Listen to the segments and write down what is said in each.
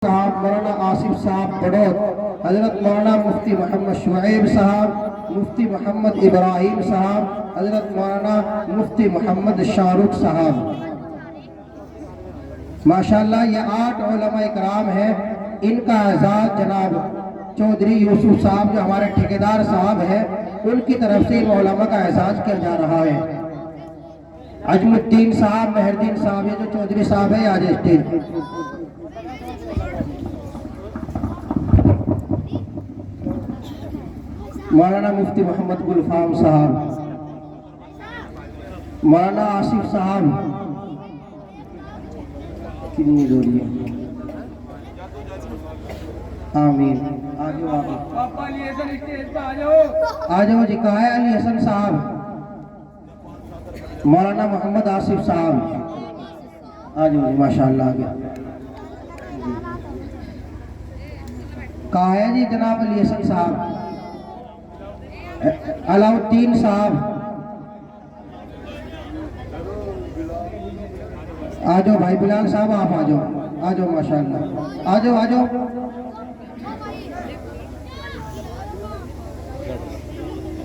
صاحب مولانا آصف صاحب بڑوت، حضرت مولانا مفتی محمد شعیب صاحب، مفتی محمد ابراہیم صاحب، حضرت مولانا مفتی محمد شاہ رخ صاحب۔ ماشاءاللہ یہ 8 علماء اکرام ہیں، ان کا اعزاز جناب چودھری یوسف صاحب جو ہمارے ٹھیکیدار صاحب ہیں ان کی طرف سے ان علماء کا اعزاز کیا جا رہا ہے۔ عجم الدین صاحب، مہر الدین صاحب، یہ جو چودھری صاحب ہے آج اسٹیج۔ مولانا مفتی محمد گلفام صاحب، مولانا آصف صاحب، کتنی دوری ہے؟ آمین۔ آجاؤ جی، کہا ہے علی حسن صاحب، مولانا محمد آصف صاحب، آجاؤ جی، ماشاءاللہ آگے۔ کہا ہے جی جناب علی حسن صاحب، علاؤ الدین صاحب، آجاؤ بھائی بلال صاحب، آپ آجاؤ، آجاؤ ماشاءاللہ، آجاؤ آجاؤ۔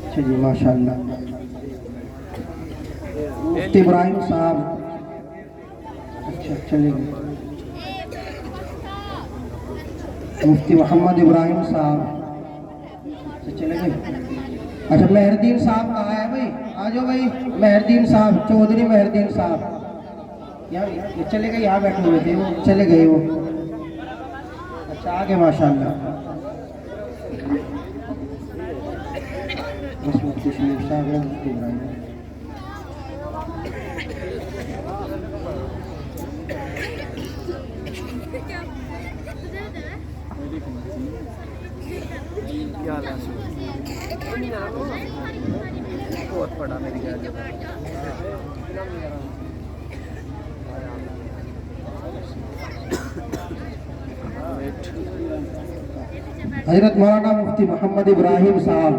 اچھا جی ماشاءاللہ۔ مفتی ابراہیم صاحب، اچھا چلے گئے۔ مفتی محمد ابراہیم صاحب، چلے گئے۔ اچھا مہر الدین صاحب کہاں ہے بھائی؟ آجاؤ بھائی، مہر الدین صاحب، چودھری مہر الدین صاحب، یہ چلے گئے، یہاں بیٹھے ہوئے تھے وہ، چلے گئے وہ۔ اچھا آگے ماشاءاللہ۔ بس مفتی شریف صاحب ہے، مفتی ابراہیم۔ بہت پڑا میری گاڑی۔ حضرت مولانا مفتی محمد ابراہیم صاحب،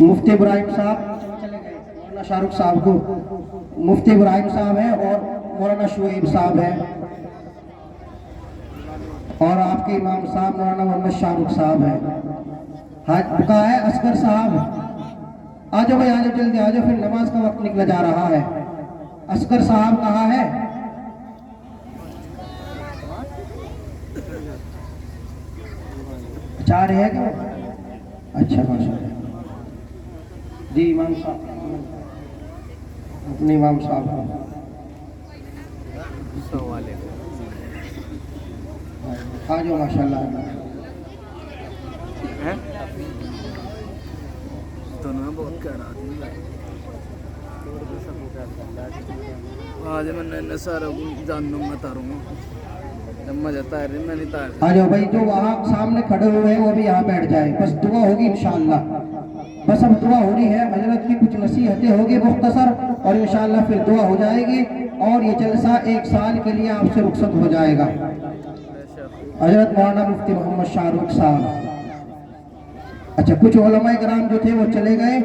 مفتی ابراہیم صاحب چلے گئے، مولانا شاہ رخ صاحب کو، مفتی ابراہیم صاحب ہیں اور مولانا شعیب صاحب ہیں، اور آپ کے امام صاحب مولانا محمد شاہ رخ صاحب ہیں۔ کہا ہے اصغر صاحب، آجاؤ بھائی، آجاؤ جلدی آجاؤ، پھر نماز کا وقت نکلا جا رہا ہے۔ اصغر صاحب کہاں ہے؟ چاہ رہے ہیں کیا؟ اچھا ماشاءاللہ جی، امام صاحب اپنے امام صاحب آجاؤ ماشاءاللہ۔ آج میں سارا جانوں میں تاروں گا، مزہ تار رہی میں نہیں تار۔ آجاؤ بھائی، جو وہاں سامنے کھڑے ہوئے ہیں وہ بھی یہاں بیٹھ جائے، بس دعا ہوگی انشاءاللہ۔ بس اب دعا ہو رہی ہے، حضرت کی کچھ نصیحتیں ہوگی مختصر، اور انشاءاللہ پھر دعا ہو جائے گی، اور یہ جلسہ 1 سال کے لیے آپ سے رخصت ہو جائے گا۔ حضرت مولانا مفتی محمد شاہ رخ صاحب، اچھا کچھ علماء کرام جو تھے وہ چلے گئے،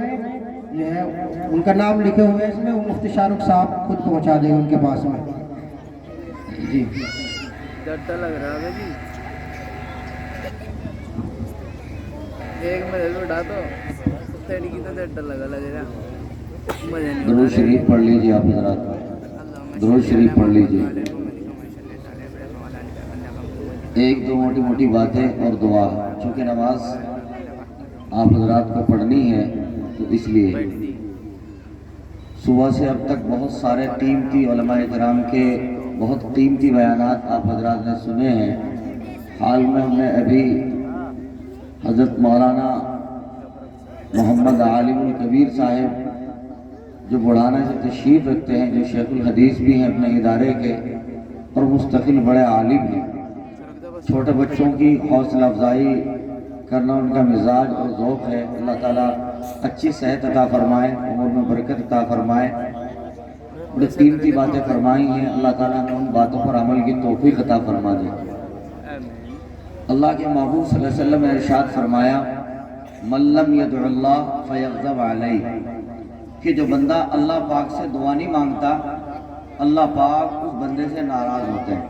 یہ ہے ان کا نام لکھے ہوئے اس میں، وہ مفتی شاہ رخ صاحب خود پہنچا دیں گے ان کے پاس میں جی۔ ڈر لگ رہا ہے جی، ایک میں اٹھا تو تیری کی تو ڈر لگ رہا، مزہ نہیں۔ درود شریف پڑھ لیجیے آپ حضرات، درود شریف پڑھ لیجیے۔ ایک دو موٹی موٹی باتیں اور دعا، چونکہ نماز آپ حضرات کو پڑھنی ہے تو اس لیے صبح سے اب تک بہت سارے قیمتی علماء کرام کے بہت قیمتی بیانات آپ حضرات نے سنے ہیں۔ حال میں ہم نے ابھی حضرت مولانا محمد عالم الکبیر صاحب جو بڑھانا سے تشریف رکھتے ہیں، جو شیخ الحدیث بھی ہیں اپنے ادارے کے اور مستقل بڑے عالم ہیں، چھوٹے بچوں کی حوصلہ افزائی کرنا ان کا مزاج اور ذوق ہے۔ اللہ تعالیٰ اچھی صحت عطا فرمائے، عمر میں برکت عطا فرمائے، بڑی قیمتی باتیں فرمائی ہیں، اللہ تعالیٰ نے ان باتوں پر عمل کی توفیق عطا فرما دے۔ اللہ کے محبوب صلی اللہ علیہ وسلم نے ارشاد فرمایا، من لم يدع اللہ فیغضب علیہ، کہ جو بندہ اللہ پاک سے دعا نہیں مانگتا اللہ پاک اس بندے سے ناراض ہوتے ہیں۔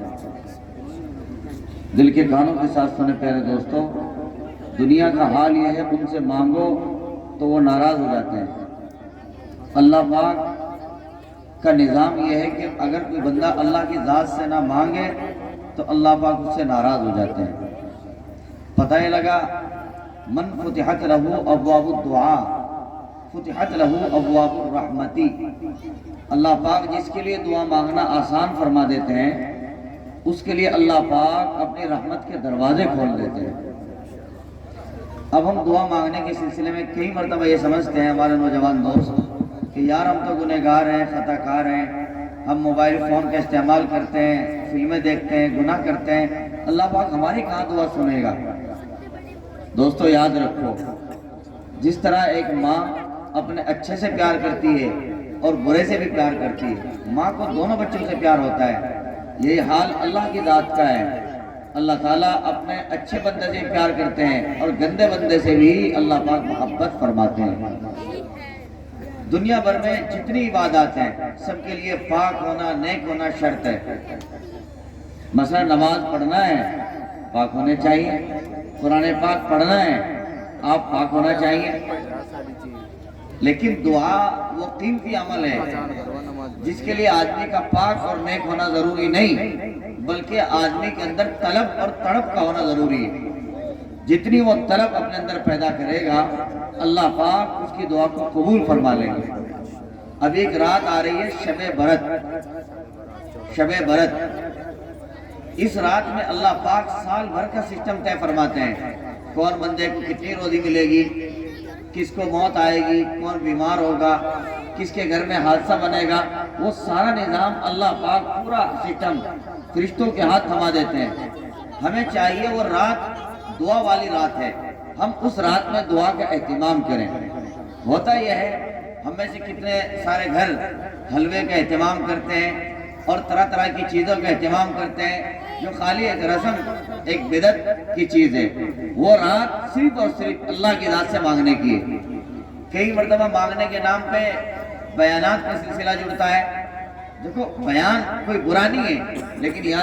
دل کے کانوں کے ساتھ سنے پیارے دوستوں، دنیا کا حال یہ ہے ان سے مانگو تو وہ ناراض ہو جاتے ہیں۔ اللہ پاک کا نظام یہ ہے کہ اگر کوئی بندہ اللہ کی ذات سے نہ مانگے تو اللہ پاک اس سے ناراض ہو جاتے ہیں۔ پتہ یہ لگا من فتحت لہ ابواب الدعاء فتحت لہ ابواب الرحمتی، اللہ پاک جس کے لیے دعا مانگنا آسان فرما دیتے ہیں اس کے لیے اللہ پاک اپنی رحمت کے دروازے کھول دیتے ہیں۔ اب ہم دعا مانگنے کے سلسلے میں کئی مرتبہ یہ سمجھتے ہیں ہمارے نوجوان دوست کہ یار ہم تو گنہگار ہیں، خطا کار ہیں، ہم موبائل فون کا استعمال کرتے ہیں، فلمیں دیکھتے ہیں، گناہ کرتے ہیں، اللہ پاک ہماری کہاں دعا سنے گا؟ دوستو یاد رکھو، جس طرح ایک ماں اپنے اچھے سے پیار کرتی ہے اور برے سے بھی پیار کرتی ہے، ماں کو دونوں بچوں سے پیار ہوتا ہے، یہی حال اللہ کی ذات کا ہے۔ اللہ تعالیٰ اپنے اچھے بندے سے پیار کرتے ہیں اور گندے بندے سے بھی اللہ پاک محبت فرماتے ہیں۔ دنیا بھر میں جتنی عبادات ہیں سب کے لیے پاک ہونا، نیک ہونا شرط ہے۔ مثلا نماز پڑھنا ہے پاک ہونے چاہیے، قرآن پاک پڑھنا ہے آپ پاک ہونا چاہیے، لیکن دعا وہ قیمتی عمل ہے جس کے لیے آدمی کا پاک اور نیک ہونا ضروری نہیں بلکہ آدمی کے اندر طلب اور تڑپ کا ہونا ضروری ہے۔ جتنی وہ طلب اپنے اندر پیدا کرے گا اللہ پاک اس کی دعا کو قبول فرما لیں گے۔ اب ایک رات آ رہی ہے شب برت، شب برت، اس رات میں اللہ پاک سال بھر کا سسٹم طے فرماتے ہیں، کون بندے کو کتنی روزی ملے گی، کس کو موت آئے گی، کون بیمار ہوگا، کس کے گھر میں حادثہ بنے گا، وہ سارا نظام اللہ پاک پورا سسٹم فرشتوں کے ہاتھ تھما دیتے ہیں۔ ہمیں چاہیے وہ رات دعا والی رات ہے، ہم اس رات میں دعا کا اہتمام کریں۔ ہوتا یہ ہے ہم میں سے کتنے سارے گھر حلوے کا اہتمام کرتے ہیں اور طرح طرح کی چیزوں کا اہتمام کرتے ہیں جو خالی ایک رسم، ایک بدعت کی چیز ہے۔ وہ رات صرف اور صرف اللہ کی ذات سے مانگنے کی ہے۔ کئی مرتبہ مانگنے کے نام پہ بیانات کا سلسلہ جڑتا ہے۔ دیکھو بیان کوئی برا نہیں ہے لیکن یہاں